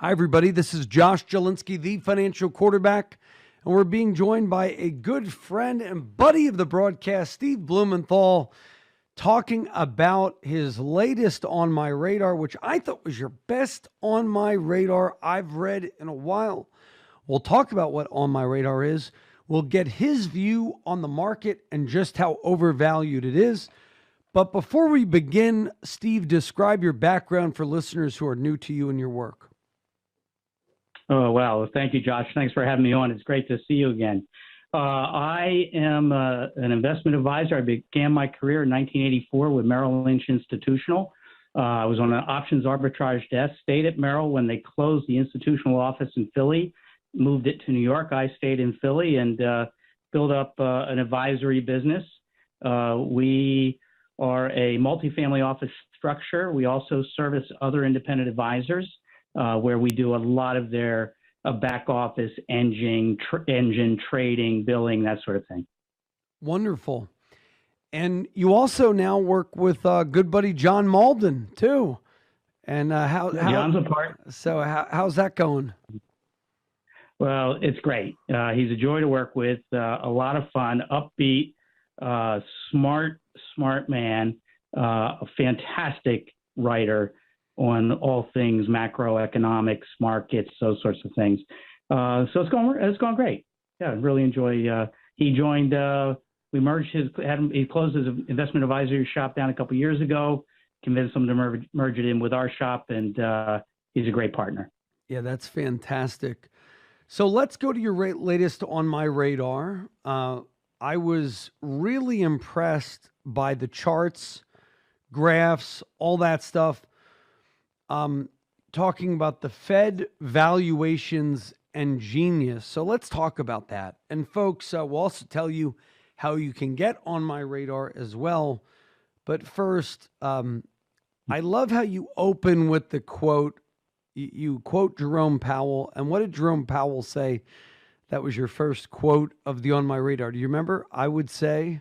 Hi, everybody. This is Josh Jalinski, the Financial Quarterback, and we're being joined by a good friend and buddy of the broadcast, Steve Blumenthal, talking about his latest On My Radar, which I thought was your best On My Radar I've read in a while. We'll talk about what On My Radar is. We'll get his view on the market and just how overvalued it is. But before we begin, Steve, describe your background for listeners who are new to you and your work. Oh, wow. Thank you, Josh. Thanks for having me on. It's great to see you again. I am an investment advisor. I began my career in 1984 with Merrill Lynch Institutional. I was on an options arbitrage desk, stayed at Merrill when they closed the institutional office in Philly, moved it to New York. I stayed in Philly and built up an advisory business. We are a multifamily office structure. We also service other independent advisors. Where we do a lot of their back office engine trading, billing, that sort of thing. Wonderful. And you also now work with good buddy John Malden too. And John's a part. So how's that going? Well, it's great. He's a joy to work with. A lot of fun, upbeat, smart man, a fantastic writer on all things macroeconomics, markets, those sorts of things. So it's going great. Yeah, really enjoy. He joined. We merged he closed his investment advisory shop down a couple of years ago. Convinced him to merge it in with our shop, and he's a great partner. Yeah, that's fantastic. So let's go to your latest On My Radar. I was really impressed by the charts, graphs, all that stuff. Talking about the Fed valuations and genius. So let's talk about that. And folks, we'll also tell you how you can get On My Radar as well. But first, I love how you open with the quote. You quote Jerome Powell. And what did Jerome Powell say? That was your first quote of the On My Radar. Do you remember? I would say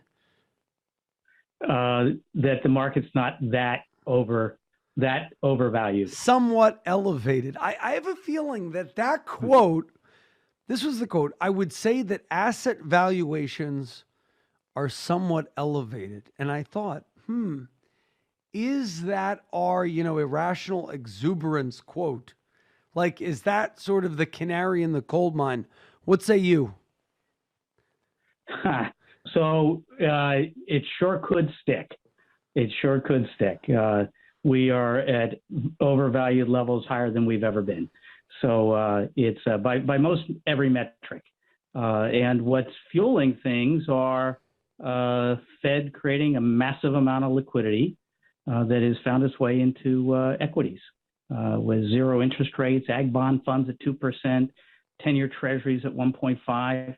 that the market's not that overvalued. Somewhat elevated. I have a feeling that quote, this was the quote, I would say that asset valuations are somewhat elevated. And I thought, is that our, irrational exuberance quote? Like, is that sort of the canary in the coal mine? What say you? So it sure could stick. It sure could stick. We are at overvalued levels higher than we've ever been. So it's by most every metric. And what's fueling things are Fed creating a massive amount of liquidity that has found its way into equities with zero interest rates, ag bond funds at 2%, 10-year treasuries at 1.5.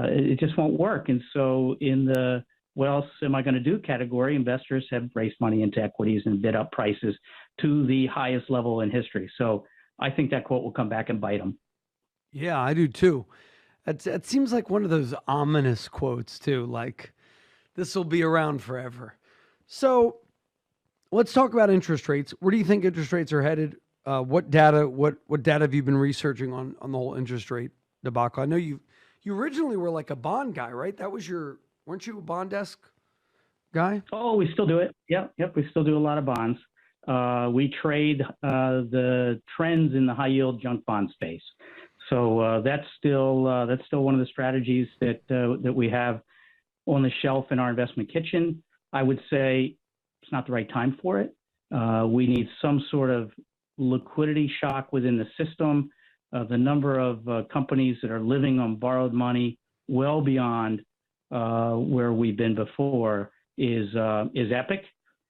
It just won't work. And so in the what else am I going to do category, investors have raised money into equities and bid up prices to the highest level in history. So I think that quote will come back and bite them. Yeah, I do too. It seems like one of those ominous quotes too, like this will be around forever. So let's talk about interest rates. Where do you think interest rates are headed? What data have you been researching on the whole interest rate debacle? I know you originally were like a bond guy, right? Weren't you a bond desk guy? Oh, we still do it. Yep. We still do a lot of bonds. We trade the trends in the high yield junk bond space. So that's still one of the strategies that we have on the shelf in our investment kitchen. I would say it's not the right time for it. We need some sort of liquidity shock within the system. The number of companies that are living on borrowed money well beyond where we've been before is epic.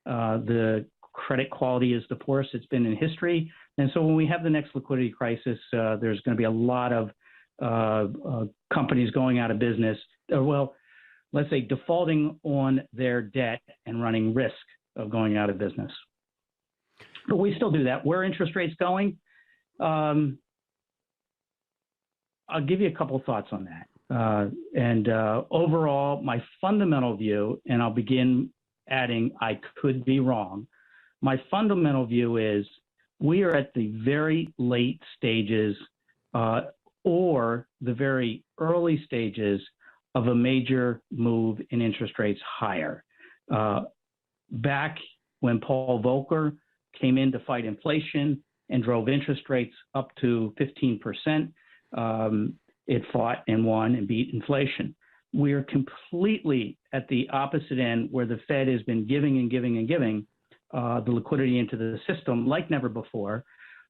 The credit quality is the poorest it's been in history. And so when we have the next liquidity crisis, there's going to be a lot of companies going out of business, let's say defaulting on their debt and running risk of going out of business. But we still do that. Where are interest rates going? I'll give you a couple of thoughts on that. Overall, my fundamental view, and I'll begin adding I could be wrong, my fundamental view is we are at the very late stages or the very early stages of a major move in interest rates higher. Back when Paul Volcker came in to fight inflation and drove interest rates up to 15%, it fought and won and beat inflation. We are completely at the opposite end, where the Fed has been giving and giving and giving the liquidity into the system like never before.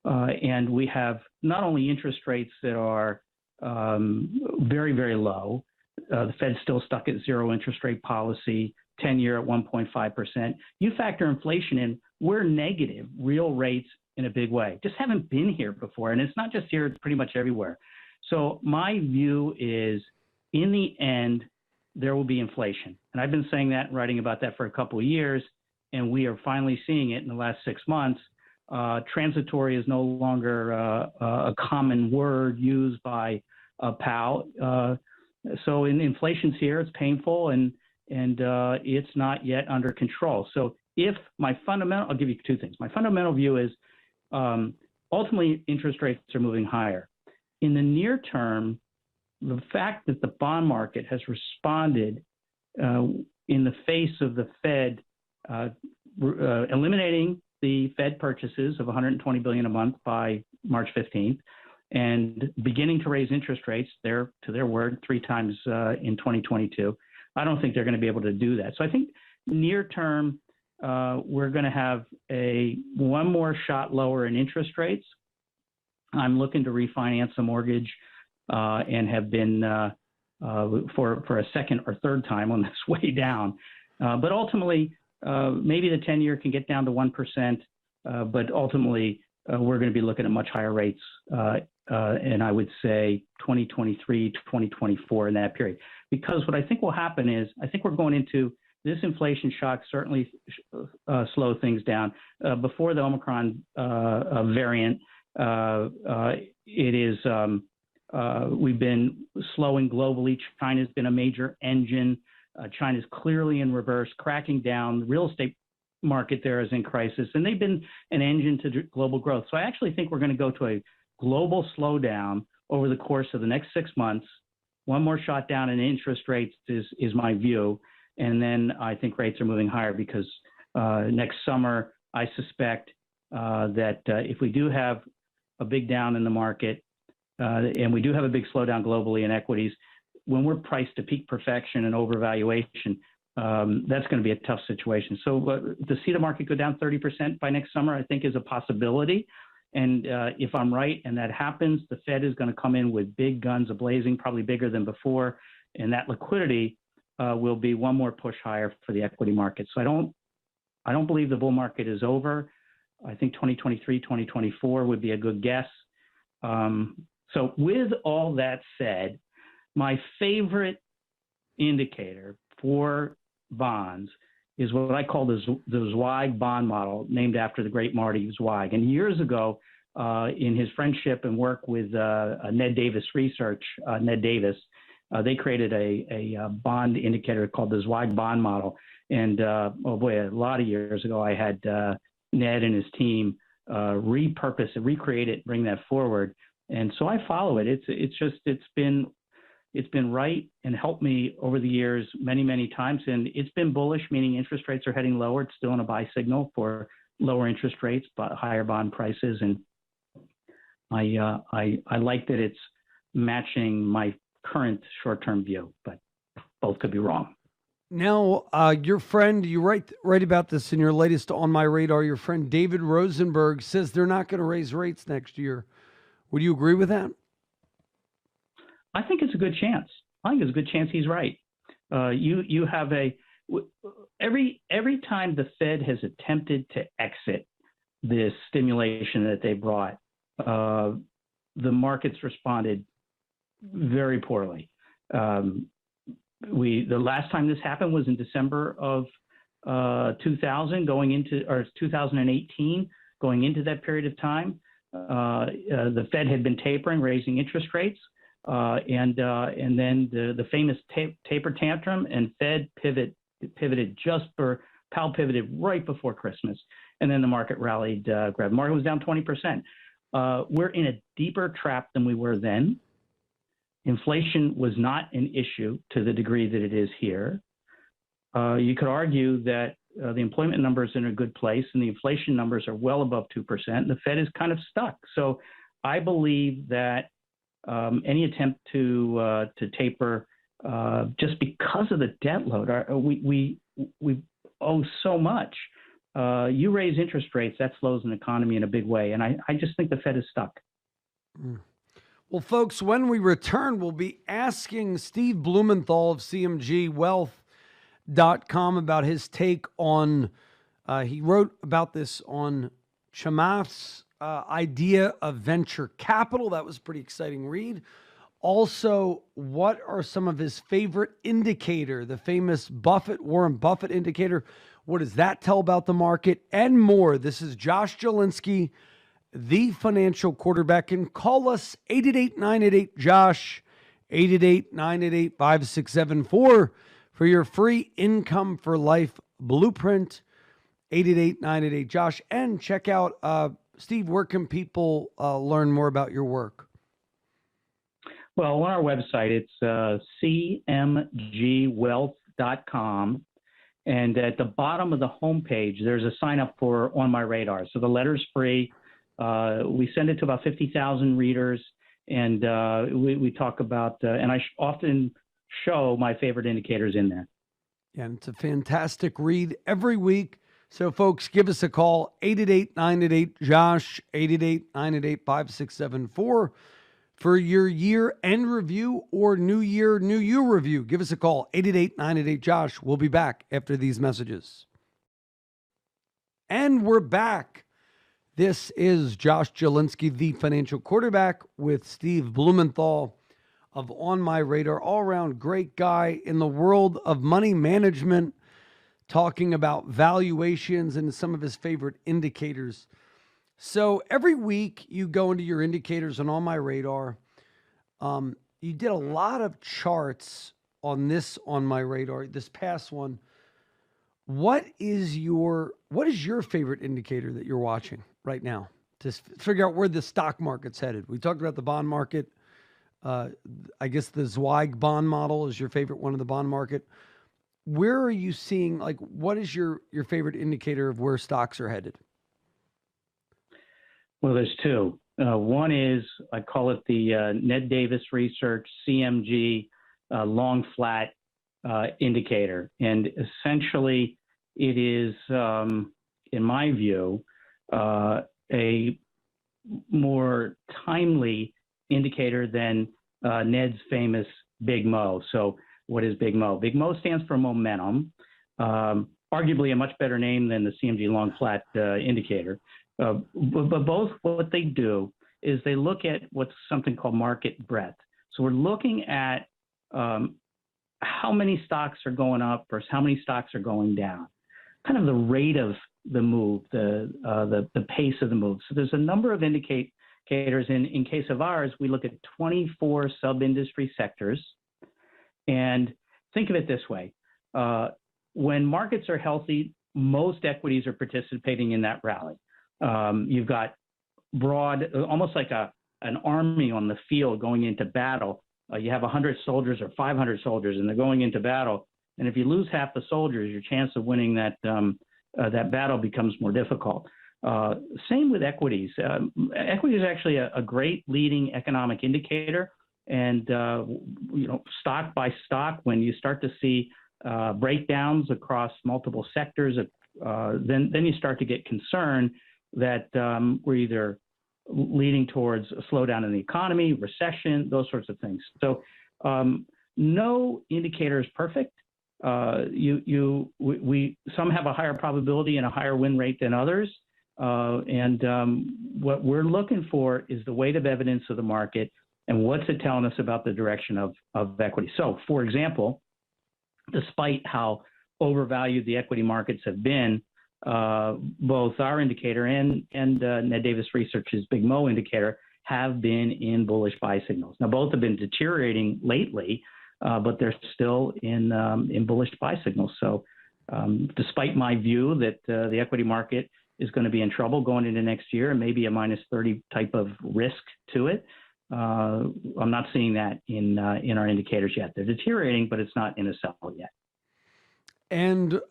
And we have not only interest rates that are very, very low. The Fed's still stuck at zero interest rate policy, 10-year at 1.5%. You factor inflation in, we're negative real rates in a big way. Just haven't been here before. And it's not just here, it's pretty much everywhere. So my view is, in the end, there will be inflation. And I've been saying that and writing about that for a couple of years, and we are finally seeing it in the last 6 months. Transitory is no longer a common word used by Powell. So inflation's here, it's painful, and it's not yet under control. So I'll give you two things. My fundamental view is ultimately interest rates are moving higher. In the near term, the fact that the bond market has responded in the face of the Fed eliminating the Fed purchases of $120 billion a month by March 15th and beginning to raise interest rates, to their word, 3 times in 2022. I don't think they're going to be able to do that. So I think near term, we're going to have one more shot lower in interest rates. I'm looking to refinance a mortgage and have been for a second or third time on this way down. But ultimately, maybe the 10-year can get down to 1%, but ultimately we're going to be looking at much higher rates, and I would say 2023 to 2024 in that period. Because what I think will happen is, I think we're going into this inflation shock certainly slow things down. Before the Omicron variant, we've been slowing globally. China's been a major engine. China's clearly in reverse, cracking down. The real estate market there is in crisis, and they've been an engine to global growth. So I actually think we're going to go to a global slowdown over the course of the next 6 months. One more shot down in interest rates is my view. And then I think rates are moving higher because next summer, I suspect that if we do have a big down in the market and we do have a big slowdown globally in equities, when we're priced to peak perfection and overvaluation, that's going to be a tough situation. So to see the market go down 30% by next summer, I think is a possibility. And if I'm right and that happens, the Fed is going to come in with big guns a-blazing, probably bigger than before. And that liquidity will be one more push higher for the equity market. So I don't believe the bull market is over. I think 2023, 2024 would be a good guess. So with all that said, my favorite indicator for bonds is what I call the Zweig bond model, named after the great Marty Zweig. And years ago, in his friendship and work with Ned Davis Research, Ned Davis, they created a bond indicator called the Zweig bond model. And a lot of years ago, I had Ned and his team repurpose it, recreate it, bring that forward. And so I follow it. It's been right and helped me over the years many, many times. And it's been bullish, meaning interest rates are heading lower. It's still in a buy signal for lower interest rates, but higher bond prices. And I like that it's matching my current short-term view, but both could be wrong. Now, your friend, you write about this in your latest On My Radar, your friend David Rosenberg says they're not going to raise rates next year. Would you agree with that? I think it's a good chance. I think it's a good chance he's right. You have every time the Fed has attempted to exit this stimulation that they brought, the markets responded very poorly. The last time this happened was in December of 2018, going into that period of time. The Fed had been tapering, raising interest rates. And then the famous taper tantrum, and Fed pivoted just for Powell pivoted right before Christmas, and then the market rallied. The market was down 20%. We're in a deeper trap than we were then. Inflation was not an issue to the degree that it is here. You could argue that the employment numbers are in a good place and the inflation numbers are well above 2%. The Fed is kind of stuck. So I believe that any attempt to taper just because of the debt load, we owe so much. You raise interest rates, that slows an economy in a big way. And I just think the Fed is stuck. Well, folks, when we return, we'll be asking Steve Blumenthal of CMGwealth.com about his take on, he wrote about this on Chamath's idea of venture capital. That was a pretty exciting read. Also, what are some of his favorite indicator, the famous Warren Buffett indicator? What does that tell about the market? And more. This is Josh Jalinski, the Financial Quarterback. And call us 888-988-JOSH, 888-988-5674 for your free Income for Life blueprint, 888-988-JOSH. And check out, Steve, where can people learn more about your work? Well, on our website, it's cmgwealth.com. And at the bottom of the homepage, there's a sign up for On My Radar. So the letter's free. We send it to about 50,000 readers. And we talk about, and I often show my favorite indicators in there. Yeah, and it's a fantastic read every week. So, folks, give us a call, 888-988-JOSH, 888-988-5674 for your year-end review or New Year, New You review. Give us a call, 888-988-JOSH. We'll be back after these messages. And we're back. This is Josh Jalinski, the Financial Quarterback, with Steve Blumenthal of On My Radar, all-around great guy in the world of money management, talking about valuations and some of his favorite indicators. So every week you go into your indicators and On My Radar. You did a lot of charts on this On My Radar, this past one. What is your favorite indicator that you're watching right now to figure out where the stock market's headed? We talked about the bond market. I guess the Zweig bond model is your favorite one of the bond market. Where are you seeing, what is your favorite indicator of where stocks are headed? Well, there's two. One is, I call it the Ned Davis Research CMG long flat indicator. And essentially it is, in my view, a more timely indicator than Ned's famous Big Mo. So what is Big Mo? Big Mo stands for momentum, arguably a much better name than the CMG long flat indicator. But both, what they do is they look at what's something called market breadth. So we're looking at how many stocks are going up versus how many stocks are going down, kind of the rate of the move, the pace of the move. So there's a number of indicators. In case of ours, we look at 24 sub-industry sectors. And think of it this way. When markets are healthy, most equities are participating in that rally. You've got broad, almost like an army on the field going into battle. You have 100 soldiers or 500 soldiers, and they're going into battle. And if you lose half the soldiers, your chance of winning that battle becomes more difficult. Same with equities. Equity is actually a great leading economic indicator. And stock by stock, when you start to see breakdowns across multiple sectors, then you start to get concerned that we're either leading towards a slowdown in the economy, recession, those sorts of things. So no indicator is perfect. Some have a higher probability and a higher win rate than others. What we're looking for is the weight of evidence of the market and what's it telling us about the direction of equity. So, for example, despite how overvalued the equity markets have been, both our indicator and Ned Davis Research's Big Mo indicator have been in bullish buy signals. Now, both have been deteriorating lately, but they're still in bullish buy signals. So Despite my view that the equity market is going to be in trouble going into next year and maybe a minus 30 type of risk to it, I'm not seeing that in our indicators yet. They're deteriorating, but it's not in a sell yet. And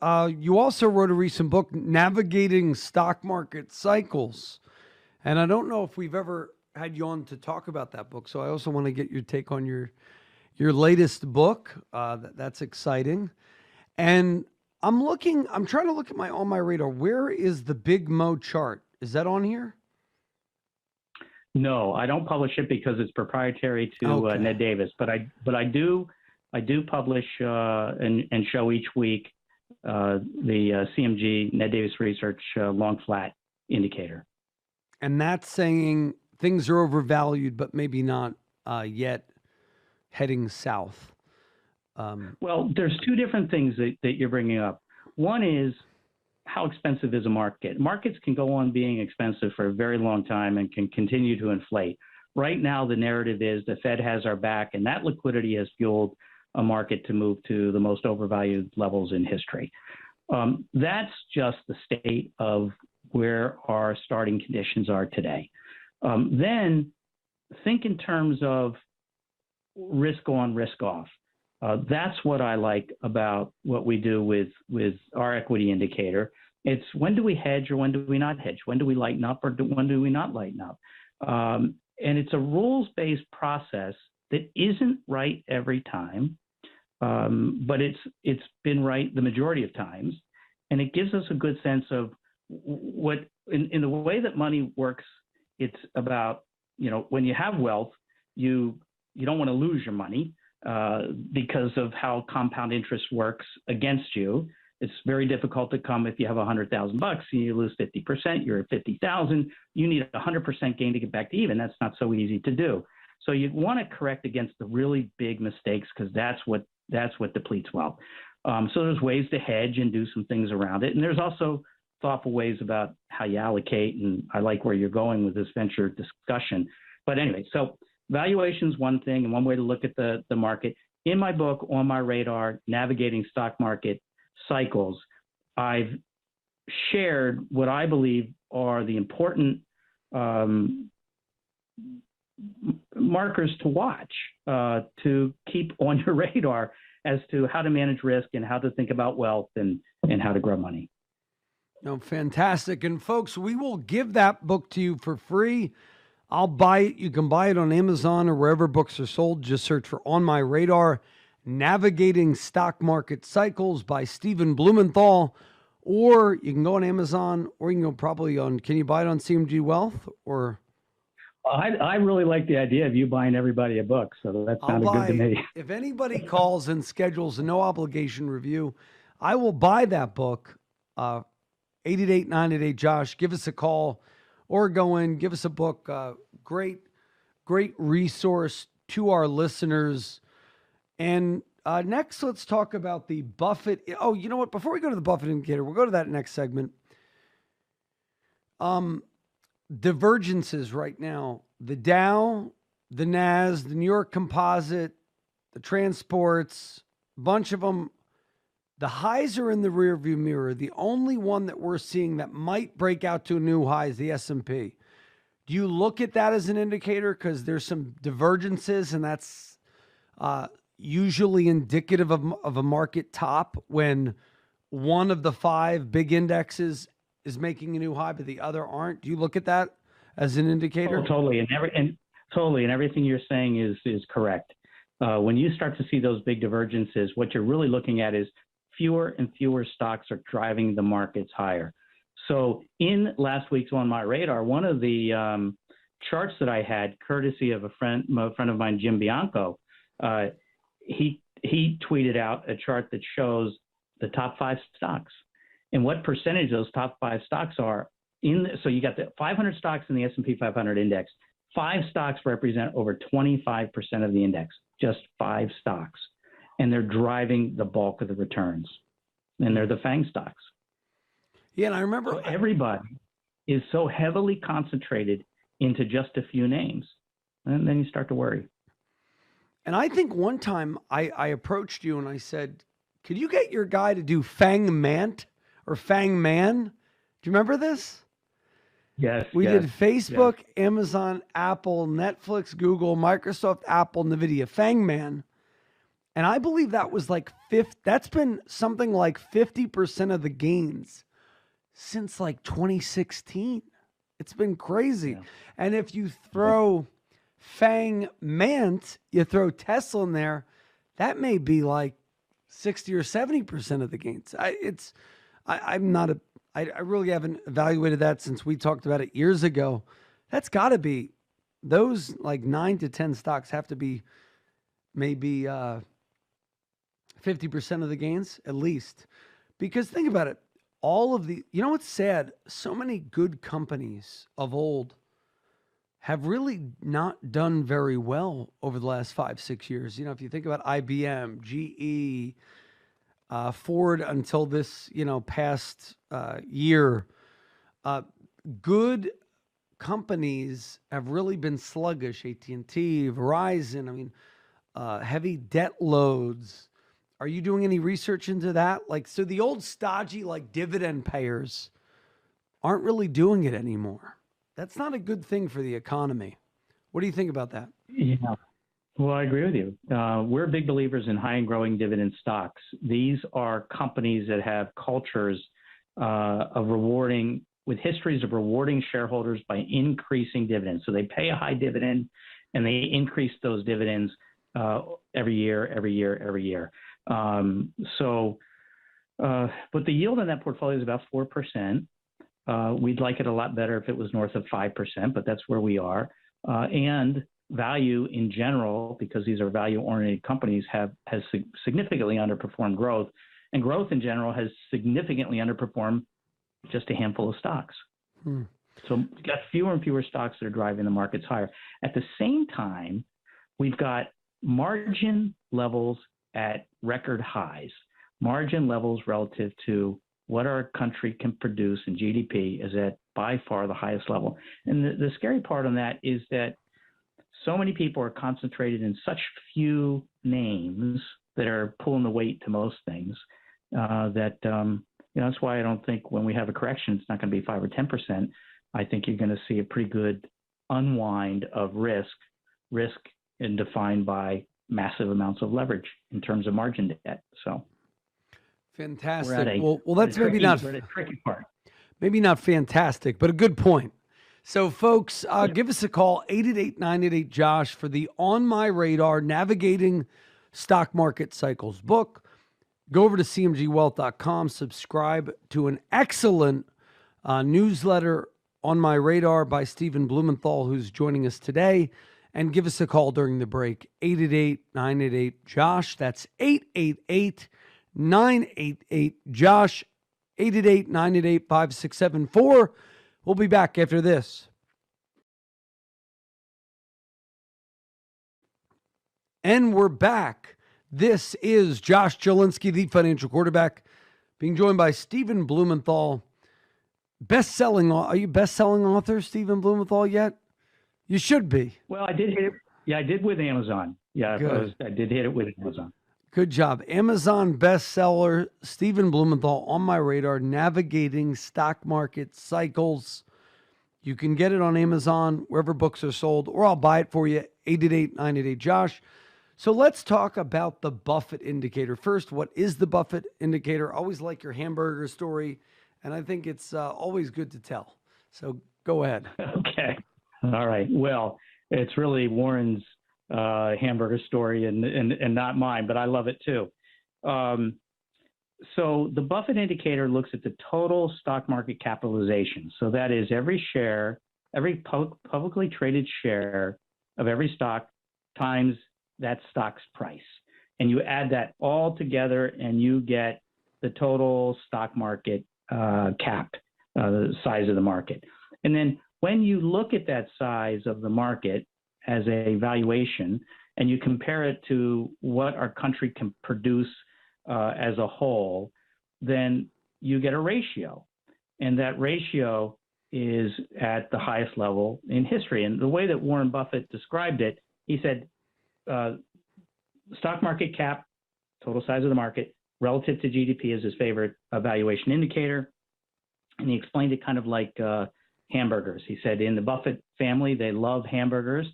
you also wrote a recent book, Navigating Stock Market Cycles. And I don't know if we've ever had you on to talk about that book. So I also want to get your take on your latest book. That's exciting. And I'm trying to look at on my radar. Where is the Big Mo chart? Is that on here? No, I don't publish it because it's proprietary to Ned Davis. But I do publish and show each week the CMG Ned Davis Research long flat indicator. And that's saying things are overvalued, but maybe not yet heading south. Well, there's two different things that you're bringing up. One is, how expensive is a market? Markets can go on being expensive for a very long time and can continue to inflate. Right now, the narrative is the Fed has our back, and that liquidity has fueled a market to move to the most overvalued levels in history. That's just the state of where our starting conditions are today. Then think in terms of risk on, risk off. That's what I like about what we do with our equity indicator. It's when do we hedge or when do we not hedge? When do we lighten up or when do we not lighten up? And it's a rules-based process that isn't right every time, but it's been right the majority of times. And it gives us a good sense of what, in the way that money works, it's about, when you have wealth, you don't want to lose your money. Because of how compound interest works against you. It's very difficult to come if you have $100,000 and you lose 50%, you're at 50,000, you need 100% gain to get back to even. That's not so easy to do. So you want to correct against the really big mistakes because that's what depletes wealth. So there's ways to hedge and do some things around it. And there's also thoughtful ways about how you allocate. And I like where you're going with this venture discussion. But anyway, so valuation is one thing and one way to look at the market. In my book, On My Radar, Navigating Stock Market Cycles, I've shared what I believe are the important markers to watch, to keep on your radar as to how to manage risk and how to think about wealth and how to grow money. No, fantastic. And folks, we will give that book to you for free. I'll buy it. You can buy it on Amazon or wherever books are sold. Just search for On My Radar, Navigating Stock Market Cycles by Steve Blumenthal. Or you can go on Amazon, or you can go probably on, can you buy it on CMG Wealth? Or I really like the idea of you buying everybody a book. So that sounded good to me. If anybody calls and schedules a no obligation review, I will buy that book. 888-988-JOSH. Give us a call. Or go in, give us a book. Great resource to our listeners. And next, let's talk about the Buffett. Oh, you know what? Before we go to the Buffett Indicator, we'll go to that next segment. Divergences right now. The Dow, the NAS, the New York Composite, the transports, a bunch of them. The highs are in the rearview mirror. The only one that we're seeing that might break out to a new high is the S&P. Do you look at that as an indicator? Because there's some divergences, and that's usually indicative of a market top when one of the five big indexes is making a new high, but the other aren't. Do you look at that as an indicator? Oh, totally. And everything you're saying is correct. When you start to see those big divergences, what you're really looking at is fewer and fewer stocks are driving the markets higher. So in last week's On My Radar, one of the charts that I had, courtesy of a friend of mine, Jim Bianco, he tweeted out a chart that shows the top five stocks and what percentage those top five stocks are in. So you got the 500 stocks in the S&P 500 index. 5 stocks represent over 25% of the index, just 5 stocks. And they're driving the bulk of the returns. And they're the FANG stocks. Yeah, and I remember so everybody is so heavily concentrated into just a few names. And then you start to worry. And I think one time I approached you and I said, Could you get your guy to do Fang Mant or Fang Man? Do you remember this? Yes. We yes, did Facebook, Amazon, Apple, Netflix, Google, Microsoft, Apple, NVIDIA, Fang Man. And I believe that was like that's been something like 50% of the gains since like 2016. It's been crazy. Yeah. And if you throw Fang Mant, you throw Tesla in there, that may be like 60 or 70% of the gains. I really haven't evaluated that since we talked about it years ago. That's got to be, those like 9 to 10 stocks have to be maybe 50% of the gains at least. Because think about it, you know what's sad? So many good companies of old have really not done very well over the last 5-6 years. You know, if you think about IBM, GE, Ford until this, past year, good companies have really been sluggish. AT&T, Verizon, I mean, heavy debt loads. Are you doing any research into that? Like, so the old stodgy, like dividend payers aren't really doing it anymore. That's not a good thing for the economy. What do you think about that? Yeah. Well, I agree with you. We're big believers in high and growing dividend stocks. These are companies that have cultures with histories of rewarding shareholders by increasing dividends. So they pay a high dividend and they increase those dividends every year. But the yield on that portfolio is about 4%. We'd like it a lot better if it was north of 5%, but that's where we are. And value in general, because these are value-oriented companies, has significantly underperformed growth, and growth in general has significantly underperformed just a handful of stocks. So we've got fewer and fewer stocks that are driving the markets higher. At the same time, we've got margin levels at record highs. Margin levels relative to what our country can produce in GDP is at by far the highest level. And the scary part on that is that so many people are concentrated in such few names that are pulling the weight to most things that's why I don't think when we have a correction, it's not going to be 5 or 10%. I think you're going to see a pretty good unwind of risk and defined by massive amounts of leverage in terms of margin debt. So fantastic. Well, that's maybe not a tricky part. Maybe not fantastic, but a good point. So, folks, give us a call, 888-988-JOSH, for the On My Radar Navigating Stock Market Cycles book. Go over to cmgwealth.com, subscribe to an excellent newsletter, On My Radar, by Stephen Blumenthal, who's joining us today, and give us a call during the break, 888-988-JOSH. That's 888-988-JOSH, 888-988-5674. We'll be back after this. And we're back. This is Josh Jalinski, the Financial Quarterback, being joined by Stephen Blumenthal. Are you best-selling author, Stephen Blumenthal, yet? You should be. Well, I did hit it. Yeah, I did with Amazon. Yeah, I did hit it with Amazon. Good job. Amazon bestseller, Stephen Blumenthal, On My Radar, Navigating Stock Market Cycles. You can get it on Amazon, wherever books are sold, or I'll buy it for you, 888-988-JOSH. So let's talk about the Buffett Indicator. First, what is the Buffett Indicator? I always like your hamburger story, and I think it's always good to tell. So go ahead. Okay. All right. Well, it's really Warren's hamburger story and not mine, but I love it too. So the Buffett Indicator looks at the total stock market capitalization. So that is every share, every publicly traded share of every stock times that stock's price. And you add that all together and you get the total stock market cap, the size of the market. And then when you look at that size of the market as a valuation and you compare it to what our country can produce as a whole, then you get a ratio. And that ratio is at the highest level in history. And the way that Warren Buffett described it, he said, stock market cap, total size of the market, relative to GDP is his favorite valuation indicator. And he explained it kind of like hamburgers. He said in the Buffett family, they love hamburgers.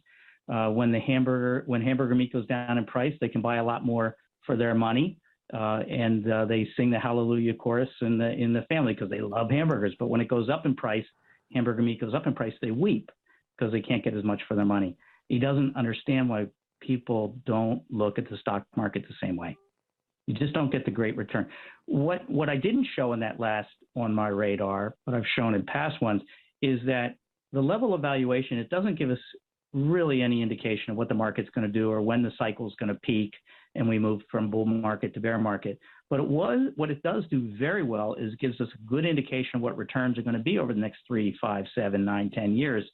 When hamburger meat goes down in price, they can buy a lot more for their money. And they sing the hallelujah chorus in the family because they love hamburgers. But when it goes up in price, hamburger meat goes up in price, they weep because they can't get as much for their money. He doesn't understand why people don't look at the stock market the same way. You just don't get the great return. What I didn't show in that last on my radar, but I've shown in past ones, is that the level of valuation, it doesn't give us really any indication of what the market's going to do or when the cycle is going to peak and we move from bull market to bear market. But what it does do very well is gives us a good indication of what returns are going to be over the next 3, 5, 7, 9, 10 years.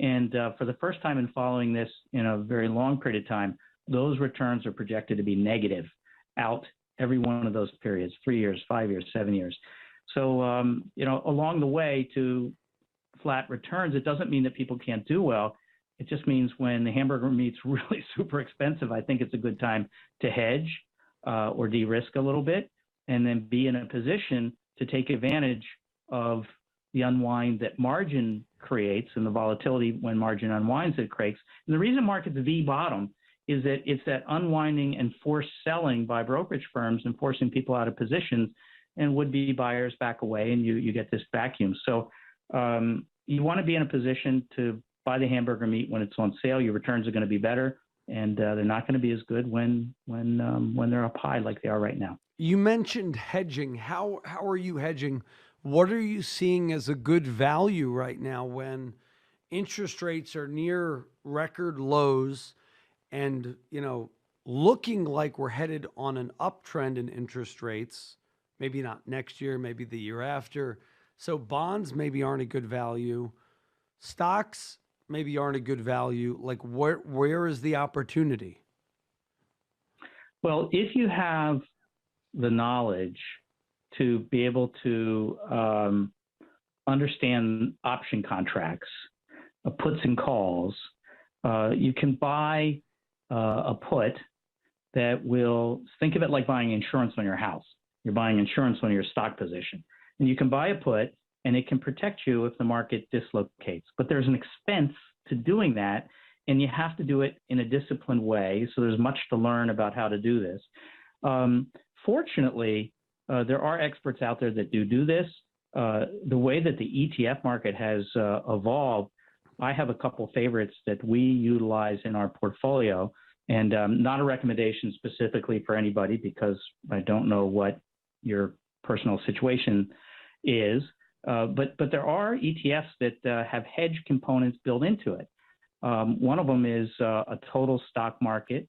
And for the first time in following this in a very long period of time, those returns are projected to be negative out every one of those periods, 3 years, 5 years, 7 years. So, along the way to flat returns, it doesn't mean that people can't do well. It just means when the hamburger meat's really super expensive, I think it's a good time to hedge or de-risk a little bit and then be in a position to take advantage of the unwind that margin creates and the volatility when margin unwinds it creates. And the reason markets V-bottom is that it's that unwinding and forced selling by brokerage firms and forcing people out of positions, and would-be buyers back away, and you get this vacuum. So you want to be in a position to buy the hamburger meat when it's on sale. Your returns are going to be better, and they're not going to be as good when they're up high like they are right now. You mentioned hedging. How are you hedging? What are you seeing as a good value right now when interest rates are near record lows and, looking like we're headed on an uptrend in interest rates, maybe not next year, maybe the year after. So bonds maybe aren't a good value. Stocks maybe aren't a good value. Like where is the opportunity? Well, if you have the knowledge to be able to understand option contracts, puts and calls, you can buy a put that will, think of it like buying insurance on your house. You're buying insurance on your stock position. And you can buy a put, and it can protect you if the market dislocates. But there's an expense to doing that, and you have to do it in a disciplined way. So there's much to learn about how to do this. Fortunately, there are experts out there that do this. The way that the ETF market has evolved, I have a couple favorites that we utilize in our portfolio, and not a recommendation specifically for anybody because I don't know what your personal situation is. But there are ETFs that have hedge components built into it. One of them is a total stock market.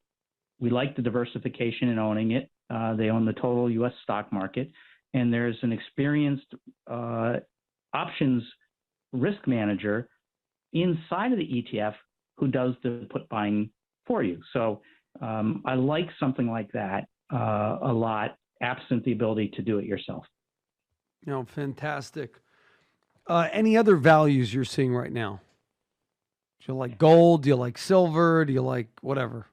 We like the diversification in owning it. They own the total U.S. stock market. And there's an experienced options risk manager inside of the ETF who does the put buying for you. So I like something like that a lot, absent the ability to do it yourself. Fantastic. Any other values you're seeing right now? Do you like gold? Do you like silver? Do you like whatever?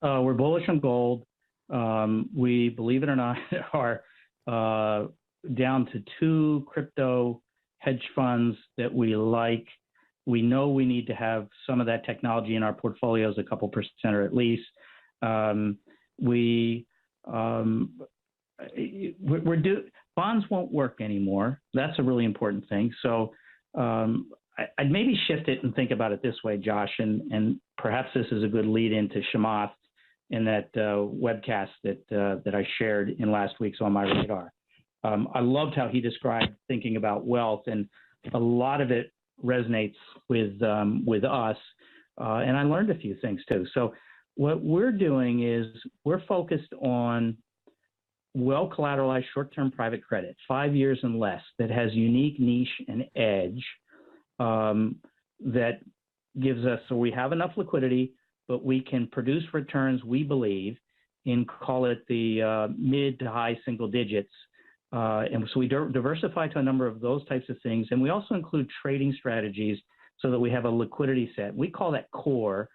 We're bullish on gold. We, believe it or not, are down to 2 crypto hedge funds that we like. We know we need to have some of that technology in our portfolios, a couple percent or at least. Bonds won't work anymore. That's a really important thing. So I'd maybe shift it and think about it this way, Josh, and perhaps this is a good lead into Chamath in that webcast that I shared in last week's On My Radar. I loved how he described thinking about wealth, and a lot of it resonates with us. And I learned a few things too. So what we're doing is we're focused on well-collateralized short-term private credit, 5 years and less, that has unique niche and edge that gives us, so we have enough liquidity, but we can produce returns, we believe, in, call it the mid to high single digits. And so we diversify to a number of those types of things. And we also include trading strategies so that we have a liquidity set. We call that core.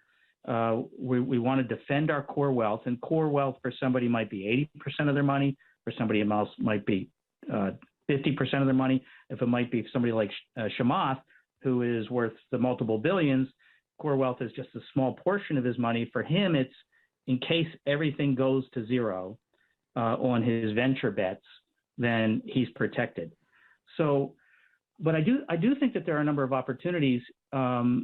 We want to defend our core wealth, and core wealth for somebody might be 80% of their money, for somebody else might be 50% of their money. If it might be somebody like Chamath, who is worth the multiple billions, core wealth is just a small portion of his money. For him, it's in case everything goes to zero on his venture bets, then he's protected. So, but I do think that there are a number of opportunities, but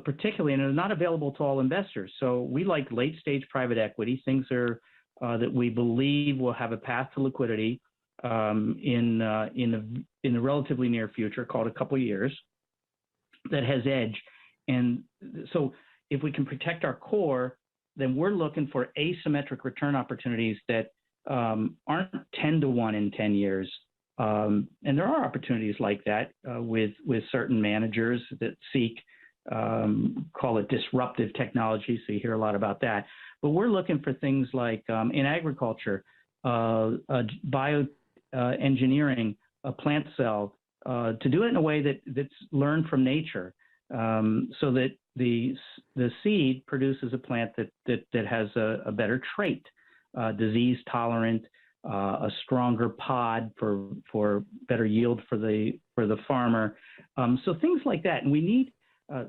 particularly, and they're not available to all investors. So we like late stage private equity. Things are that we believe will have a path to liquidity in the relatively near future, called a couple of years, that has edge. And so if we can protect our core, then we're looking for asymmetric return opportunities that aren't 10 to 1 in 10 years. And there are opportunities like that with certain managers that seek, call it disruptive technology. So you hear a lot about that. But we're looking for things like in agriculture, bioengineering, a plant cell, to do it in a way that's learned from nature, so that the seed produces a plant that has a better trait, disease tolerant, a stronger pod for better yield for the farmer. So things like that. And we need,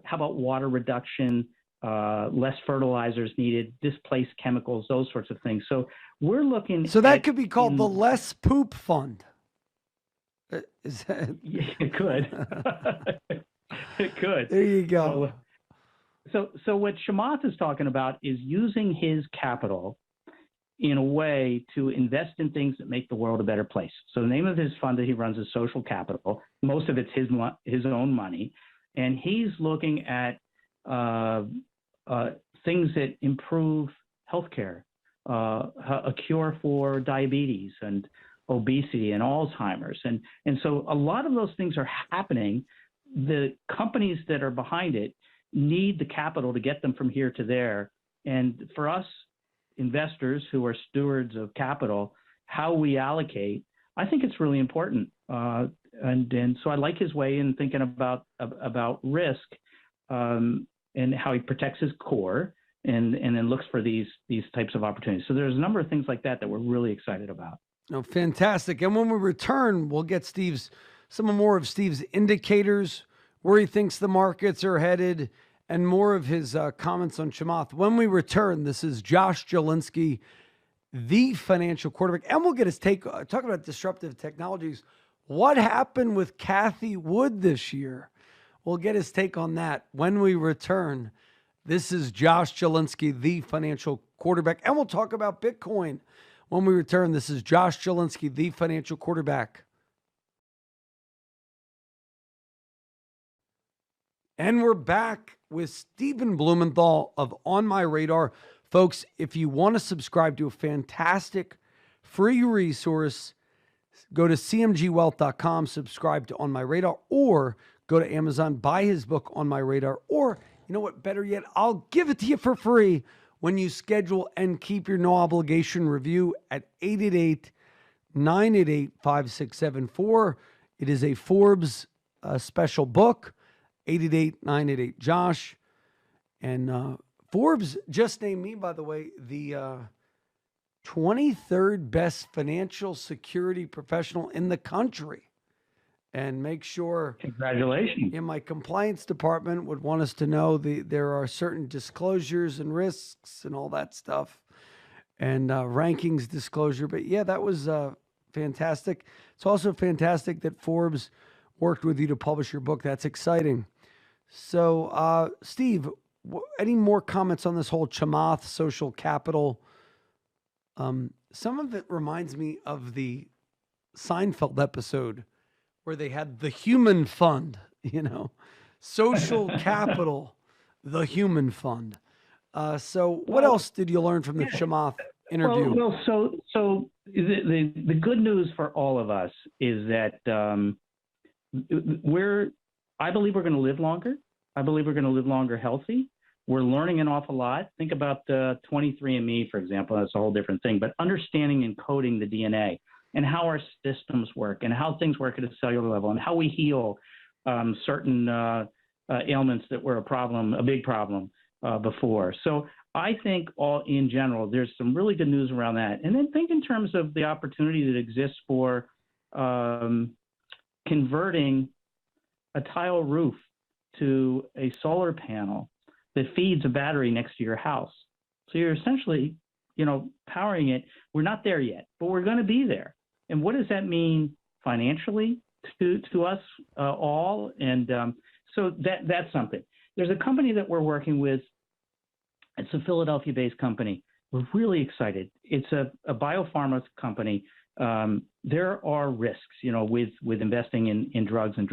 how about water reduction, less fertilizers needed, displaced chemicals, those sorts of things. So we're looking. So that could be called the less poop fund. Is that... It could. It could. There you go. So what Chamath is talking about is using his capital in a way to invest in things that make the world a better place. So the name of his fund that he runs is Social Capital. Most of it's his own money. And he's looking at things that improve healthcare, a cure for diabetes and obesity and Alzheimer's. And so a lot of those things are happening. The companies that are behind it need the capital to get them from here to there. And for us investors who are stewards of capital, how we allocate, I think it's really important. And so I like his way in thinking about risk, and how he protects his core and then looks for these types of opportunities. So there's a number of things like that we're really excited about. Oh, fantastic. And when we return, we'll get some more of Steve's indicators, where he thinks the markets are headed, and more of his comments on Chamath. When we return, this is Josh Jalinski, the Financial Quarterback, and we'll get his take, talking about disruptive technologies. What happened with Cathie Wood this year? We'll get his take on that when we return. This is Josh Jalinski, the Financial Quarterback, and we'll talk about Bitcoin when we return. This is Josh Jalinski, the Financial Quarterback. And we're back with Stephen Blumenthal of On My Radar. Folks, if you want to subscribe to a fantastic free resource, go to cmgwealth.com, subscribe to On My Radar, or go to Amazon, buy his book On My Radar, or you know what, better yet, I'll give it to you for free when you schedule and keep your no obligation review at 888-988-5674. It is a Forbes special book, 888-988-JOSH. And Forbes just named me, by the way, the 23rd best financial security professional in the country. And make sure, congratulations. In my compliance department would want us to know there are certain disclosures and risks and all that stuff, and rankings disclosure. But yeah, that was fantastic. It's also fantastic that Forbes worked with you to publish your book. That's exciting. So, Steve, any more comments on this whole Chamath social capital? Some of it reminds me of the Seinfeld episode where they had the human fund, social capital, the human fund. So what else did you learn from the Chamath interview? So the good news for all of us is that I believe we're going to live longer. I believe we're going to live longer healthy. We're learning an awful lot. Think about 23andMe, for example. That's a whole different thing. But understanding and coding the DNA and how our systems work and how things work at a cellular level and how we heal certain ailments that were a big problem before. So I think all in general, there's some really good news around that. And then think in terms of the opportunity that exists for converting a tile roof to a solar panel that feeds a battery next to your house. So you're essentially, powering it. We're not there yet, but we're going to be there. And what does that mean financially to us all? And so that's something. There's a company that we're working with. It's a Philadelphia-based company. We're really excited. It's a biopharma company. There are risks, with investing in drugs and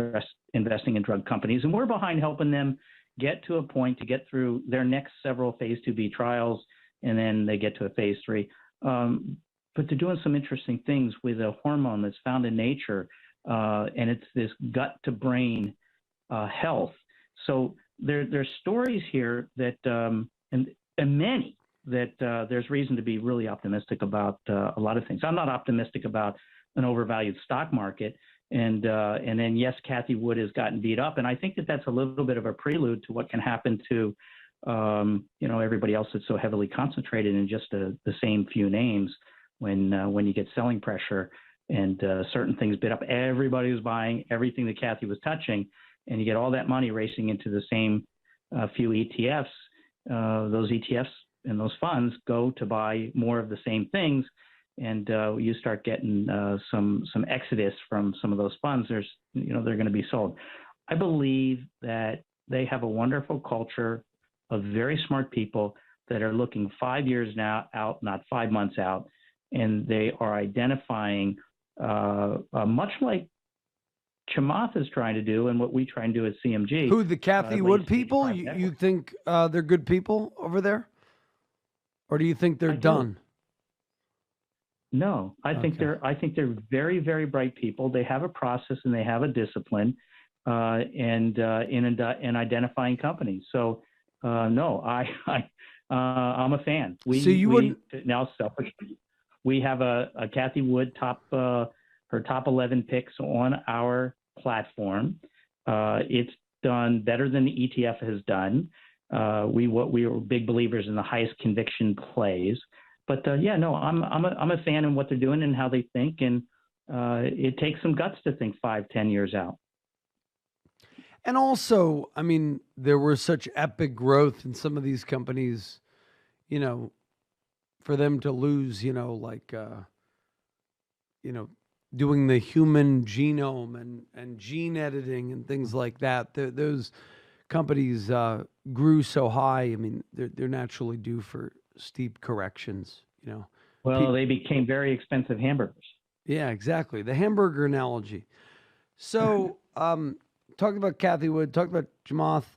investing in drug companies, and we're behind helping them get to a point to get through their next several phase 2B trials, and then they get to a phase 3. But they're doing some interesting things with a hormone that's found in nature, and it's this gut to brain health. So there's stories here that and many that there's reason to be really optimistic about a lot of things. I'm not optimistic about an overvalued stock market, and then yes, Cathie Wood has gotten beat up, and I think that's a little bit of a prelude to what can happen to everybody else that's so heavily concentrated in just the same few names. When you get selling pressure and certain things bid up, everybody was buying everything that Cathie was touching, and you get all that money racing into the same few ETFs. Those ETFs and those funds go to buy more of the same things, and you start getting some exodus from some of those funds. They're going to be sold. I believe that they have a wonderful culture of very smart people that are looking 5 years now out, not 5 months out, and they are identifying much like Chamath is trying to do and what we try and do at CMG. Who, the Cathie Wood people? You think they're good people over there? Or do you think they're done? No, I think they're very, very bright people. They have a process and they have a discipline in identifying companies. So no, I'm a fan. We have a Cathie Wood her top 11 picks on our platform. It's done better than the ETF has done. We are big believers in the highest conviction plays. But I'm a fan in what they're doing and how they think, and it takes some guts to think 5-10 years out. And also, I mean, there was such epic growth in some of these companies, for them to lose, doing the human genome and gene editing and things like that. Those companies grew so high. I mean, they're naturally due for steep corrections, Well, they became very expensive hamburgers. Yeah, exactly. The hamburger analogy. So, talking about Cathie Wood, talking about Chamath,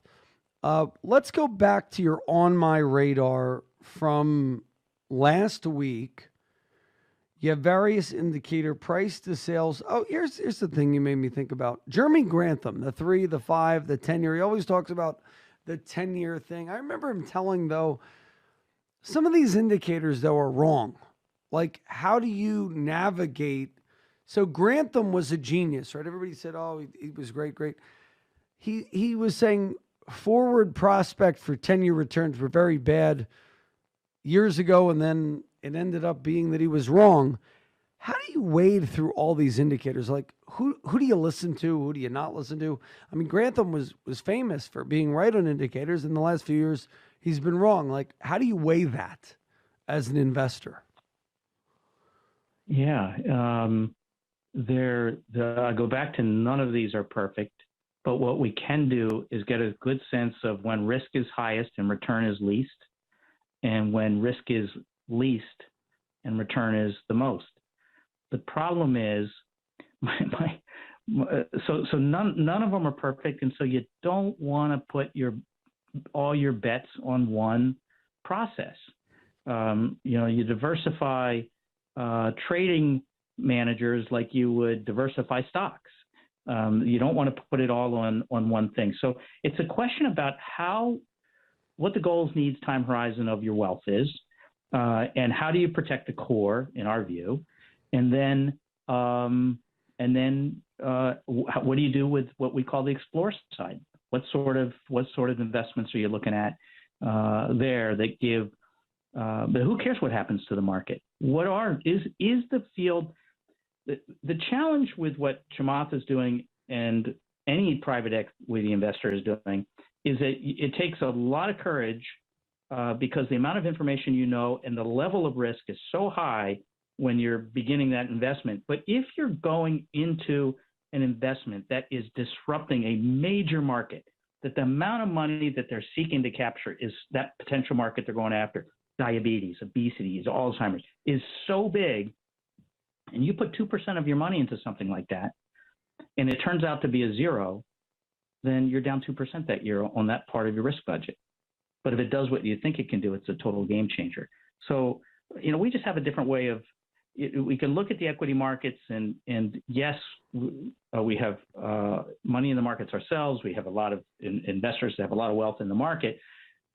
let's go back to your On My Radar from last week. You have various indicator price to sales. Oh, here's the thing you made me think about. Jeremy Grantham, the 3, the 5, the 10-year. He always talks about the 10-year thing. I remember him telling, though, some of these indicators, though, are wrong. Like, how do you navigate? So Grantham was a genius, right? Everybody said, oh, he was great. He was saying forward prospect for 10-year returns were very bad years ago, and then it ended up being that he was wrong. How do you wade through all these indicators? Like, who do you listen to? Who do you not listen to? I mean, Grantham was famous for being right on indicators. In the last few years, he's been wrong. Like, how do you weigh that as an investor? Yeah. I go back to none of these are perfect, but what we can do is get a good sense of when risk is highest and return is least, and when risk is least and return is the most. The problem is, so none of them are perfect, and so you don't want to put all your bets on one process. You diversify trading managers like you would diversify stocks. You don't want to put it all on one thing. So it's a question about what the goals, needs, time horizon of your wealth is, and how do you protect the core, in our view, and then what do you do with what we call the explore side? What sort of investments are you looking at there that give? But who cares what happens to the market? Is the field the challenge with what Chamath is doing and any private equity investor is doing is that it takes a lot of courage because the amount of information and the level of risk is so high when you're beginning that investment. But if you're going into an investment that is disrupting a major market, that the amount of money that they're seeking to capture is that potential market they're going after, diabetes, obesity, Alzheimer's, is so big, and you put 2% of your money into something like that, and it turns out to be a zero, then you're down 2% that year on that part of your risk budget. But if it does what you think it can do, it's a total game changer. So, we just have a different way of, we can look at the equity markets and yes, we have money in the markets ourselves. We have a lot of investors that have a lot of wealth in the market.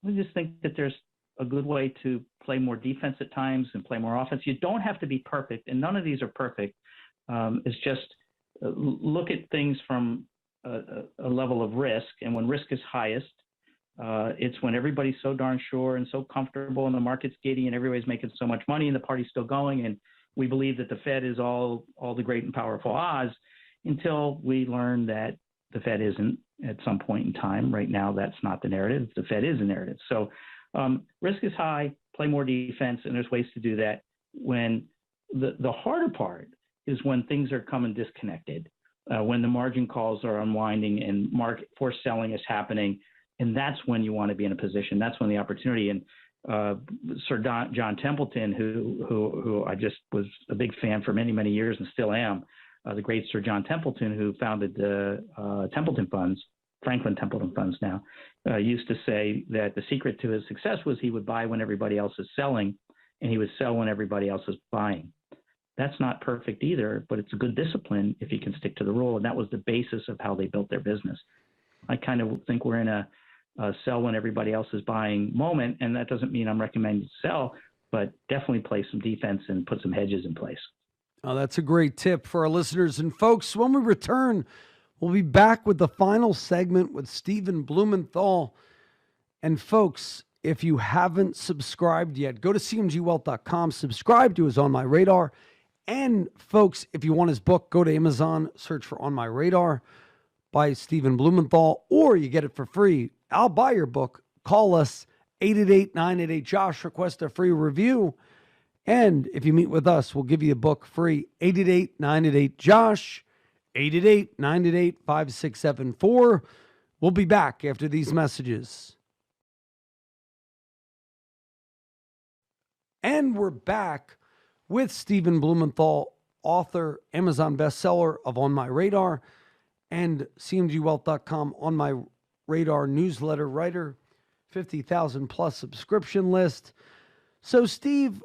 We just think that there's a good way to play more defense at times and play more offense. You don't have to be perfect, and none of these are perfect. It's just look at things from a level of risk, and when risk is highest, it's when everybody's so darn sure and so comfortable and the market's giddy and everybody's making so much money and the party's still going, and we believe that the Fed is all the great and powerful Oz, until we learn that the Fed isn't at some point in time. Right now, that's not the narrative. The Fed is the narrative. So risk is high, play more defense, and there's ways to do that. When the harder part is when things are coming disconnected, when the margin calls are unwinding and market forced selling is happening, and that's when you want to be in a position. That's when the opportunity. And Sir John Templeton, who I just was a big fan for many, many years and still am, the great Sir John Templeton, who founded the Templeton Funds, Franklin Templeton Funds now, used to say that the secret to his success was he would buy when everybody else is selling, and he would sell when everybody else is buying. That's not perfect either, but it's a good discipline if you can stick to the rule, and that was the basis of how they built their business. I kind of think we're in a sell when everybody else is buying moment, and that doesn't mean I'm recommending to sell, but definitely play some defense and put some hedges in place. Oh, that's a great tip for our listeners. And folks, when we return, we'll be back with the final segment with Stephen Blumenthal. And folks, if you haven't subscribed yet, go to cmgwealth.com, subscribe to his On My Radar. And folks, if you want his book, go to Amazon, search for On My Radar by Stephen Blumenthal, or you get it for free. I'll buy your book. Call us, 888-988-JOSH, request a free review. And if you meet with us, we'll give you a book free, 888-988-JOSH, 888-988-5674. We'll be back after these messages. And we're back with Stephen Blumenthal, author, Amazon bestseller of On My Radar, and cmgwealth.com On My Radar newsletter writer, 50,000 plus subscription list. So Steve,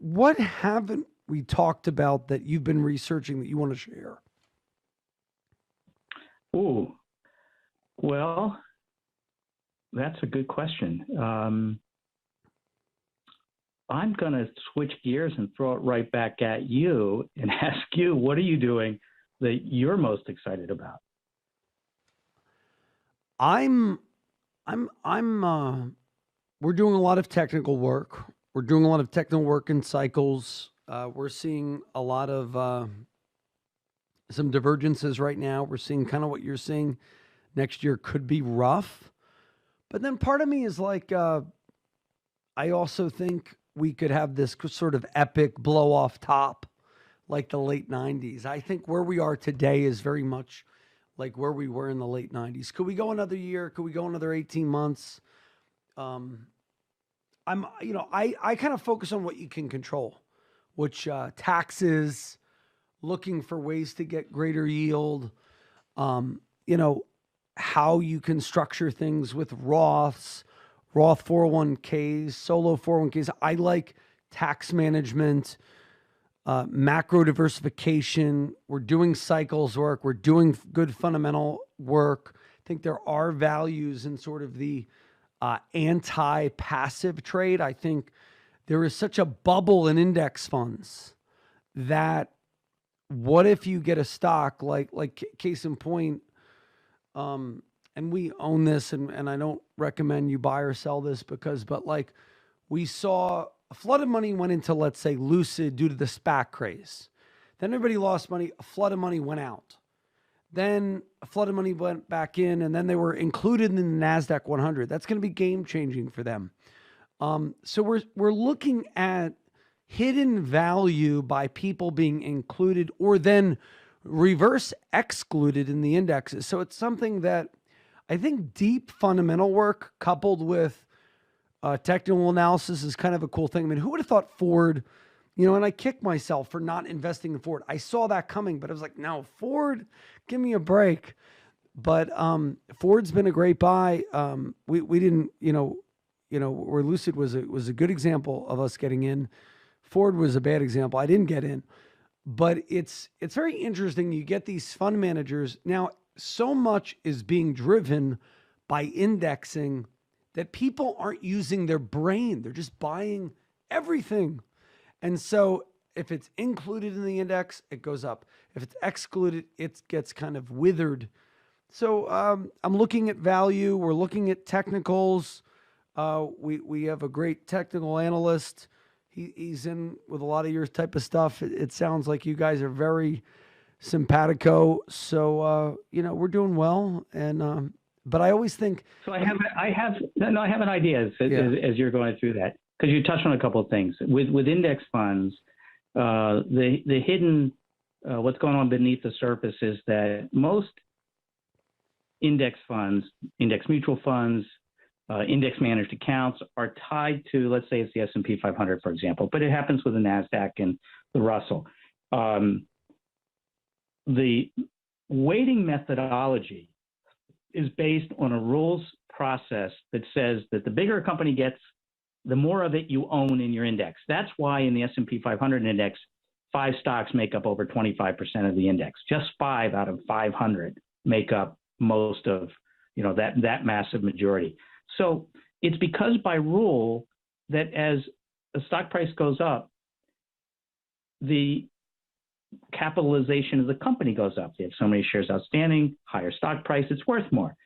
what haven't we talked about that you've been researching that you want to share? Oh, well, that's a good question. I'm going to switch gears and throw it right back at you and ask you, what are you doing that you're most excited about? We're doing a lot of technical work. We're doing a lot of technical work in cycles. We're seeing a lot of some divergences right now. We're seeing kind of what you're seeing. Next year could be rough. But then part of me is like, I also think we could have this sort of epic blow off top like the late 90s. I think where we are today is very much like where we were in the late 90s. Could we go another year? Could we go another 18 months? I kind of focus on what you can control, which taxes, looking for ways to get greater yield, how you can structure things with Roths, Roth 401ks, solo 401ks. I like tax management, macro diversification. We're doing cycles work. We're doing good fundamental work. I think there are values in sort of the anti-passive trade. I think there is such a bubble in index funds that what if you get a stock like case in point, and we own this, and I don't recommend you buy or sell this but like we saw a flood of money went into, let's say, Lucid due to the SPAC craze. Then everybody lost money. A flood of money went out. Then a flood of money went back in, and then they were included in the NASDAQ 100. That's going to be game changing for them. So we're looking at hidden value by people being included or then reverse excluded in the indexes. So it's something that I think deep fundamental work coupled with technical analysis is kind of a cool thing. I mean, who would have thought Ford, and I kick myself for not investing in Ford. I saw that coming, but I was like, no, Ford, give me a break. But Ford's been a great buy. We didn't, where Lucid was a good example of us getting in. Ford was a bad example. I didn't get in. But it's very interesting. You get these fund managers. Now, so much is being driven by indexing that people aren't using their brain. They're just buying everything. And so if it's included in the index, it goes up. If it's excluded, it gets kind of withered. So I'm looking at value. We're looking at technicals. We have a great technical analyst. He's in with a lot of your type of stuff. It sounds like you guys are very simpatico. So, we're doing well. And, but I always think. So I have an idea as you're going through that, because you touched on a couple of things with index funds. The hidden, what's going on beneath the surface is that most index funds, index mutual funds, index managed accounts are tied to, let's say it's the S&P 500, for example, but it happens with the NASDAQ and the Russell. The weighting methodology is based on a rules process that says that the bigger a company gets, the more of it you own in your index. That's why in the S&P 500 index, 5 stocks make up over 25% of the index. Just 5 out of 500 make up most of, that massive majority. So it's because by rule that as a stock price goes up, the capitalization of the company goes up. They have so many shares outstanding, higher stock price, it's worth more.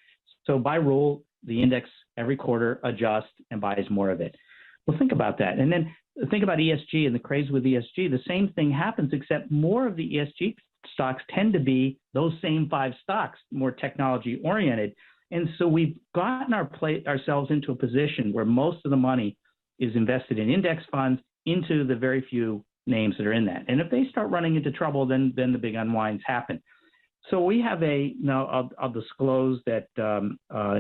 So by rule, the index every quarter adjusts and buys more of it. Well, think about that. And then think about ESG and the craze with ESG. The same thing happens, except more of the ESG stocks tend to be those same 5 stocks, more technology oriented. And so we've gotten ourselves into a position where most of the money is invested in index funds into the very few names that are in that. And if they start running into trouble, then the big unwinds happen. So we have I'll disclose that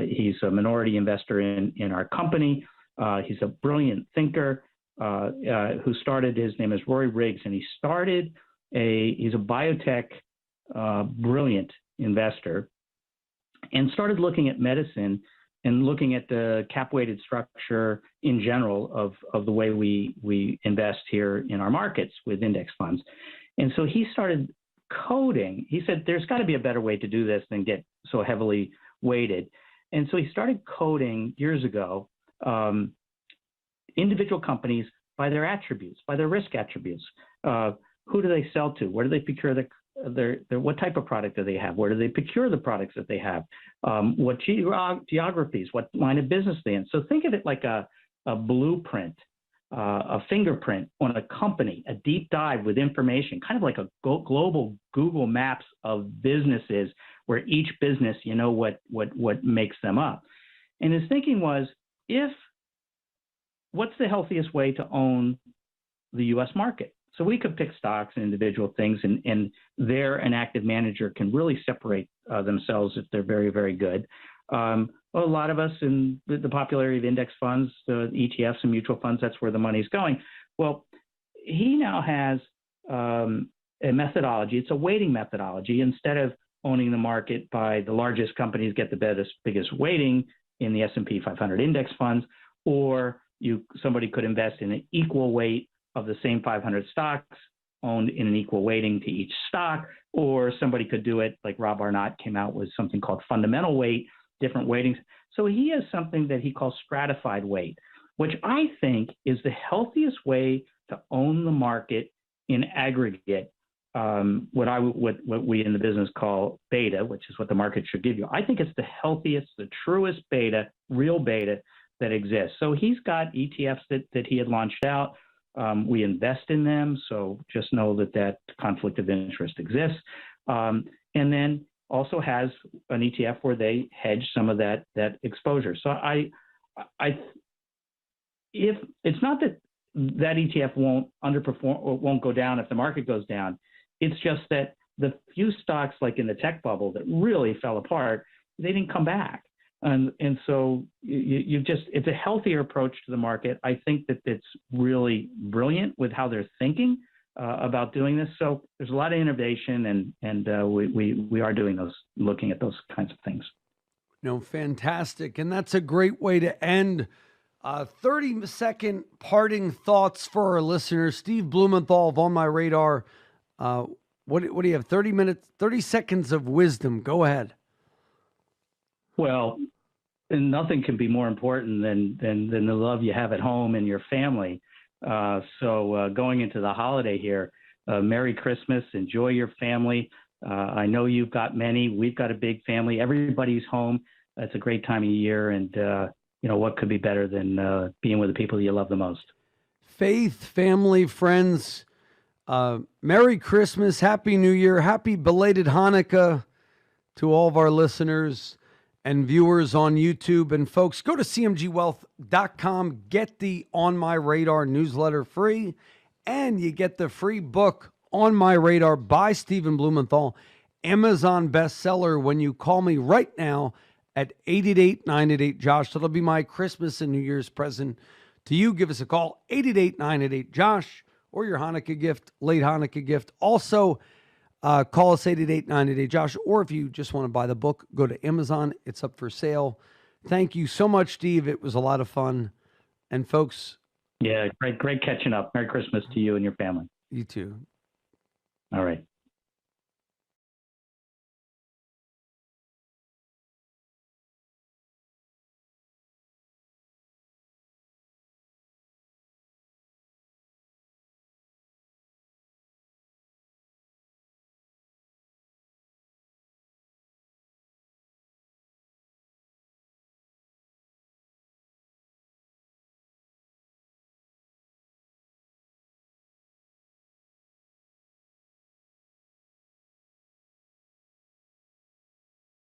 he's a minority investor in our company. He's a brilliant thinker who started, his name is Rory Riggs, and he's a biotech brilliant investor, and started looking at medicine and looking at the cap-weighted structure in general of the way we invest here in our markets with index funds. And so he started coding. He said, there's got to be a better way to do this than get so heavily weighted. And so he started coding years ago individual companies by their attributes, by their risk attributes. Who do they sell to? Where do they procure their what type of product do they have? Where do they procure the products that they have? What geographies? What line of business they in? So think of it like a blueprint, a fingerprint on a company, a deep dive with information, kind of like a global Google Maps of businesses, where each business, what makes them up. And his thinking was, what's the healthiest way to own the U.S. market? So we could pick stocks and individual things, and there an active manager can really separate themselves if they're very, very good. A lot of us in the popularity of index funds, the ETFs and mutual funds, that's where the money's going. Well, he now has a methodology. It's a weighting methodology. Instead of owning the market by the largest companies get the biggest weighting in the S&P 500 index funds, or somebody could invest in an equal weight of the same 500 stocks owned in an equal weighting to each stock, or somebody could do it like Rob Arnott came out with something called fundamental weight, different weightings. So he has something that he calls stratified weight, which I think is the healthiest way to own the market in aggregate what we in the business call beta, which is what the market should give you. I think it's the healthiest, the truest beta, real beta that exists. So he's got ETFs that he had launched out. We invest in them, so just know that conflict of interest exists. And then also has an ETF where they hedge some of that exposure. So if it's not that ETF won't underperform or won't go down if the market goes down, it's just that the few stocks like in the tech bubble that really fell apart, they didn't come back. And so it's a healthier approach to the market. I think that it's really brilliant with how they're thinking about doing this. So there's a lot of innovation, and we are looking at those kinds of things. No, fantastic. And that's a great way to end. 30-second parting thoughts for our listeners. Steve Blumenthal of On My Radar. What do you have? 30 seconds of wisdom. Go ahead. Well, nothing can be more important than the love you have at home and your family. So going into the holiday here, Merry Christmas. Enjoy your family. I know you've got many. We've got a big family. Everybody's home. It's a great time of year. And, what could be better than being with the people you love the most? Faith, family, friends. Merry Christmas. Happy New Year. Happy belated Hanukkah to all of our listeners and viewers on YouTube. And folks, go to cmgwealth.com, get the On My Radar newsletter free, and you get the free book On My Radar by Stephen Blumenthal, Amazon bestseller, when you call me right now at 888-988-JOSH. That'll be my Christmas and New Year's present to you. Give us a call, 888-988-JOSH, or your Hanukkah gift, late Hanukkah gift. Also, call us 888-988-JOSH, or if you just want to buy the book, go to Amazon. It's up for sale. Thank you so much, Steve. It was a lot of fun. And folks. Yeah, great catching up. Merry Christmas to you and your family. You too. All right.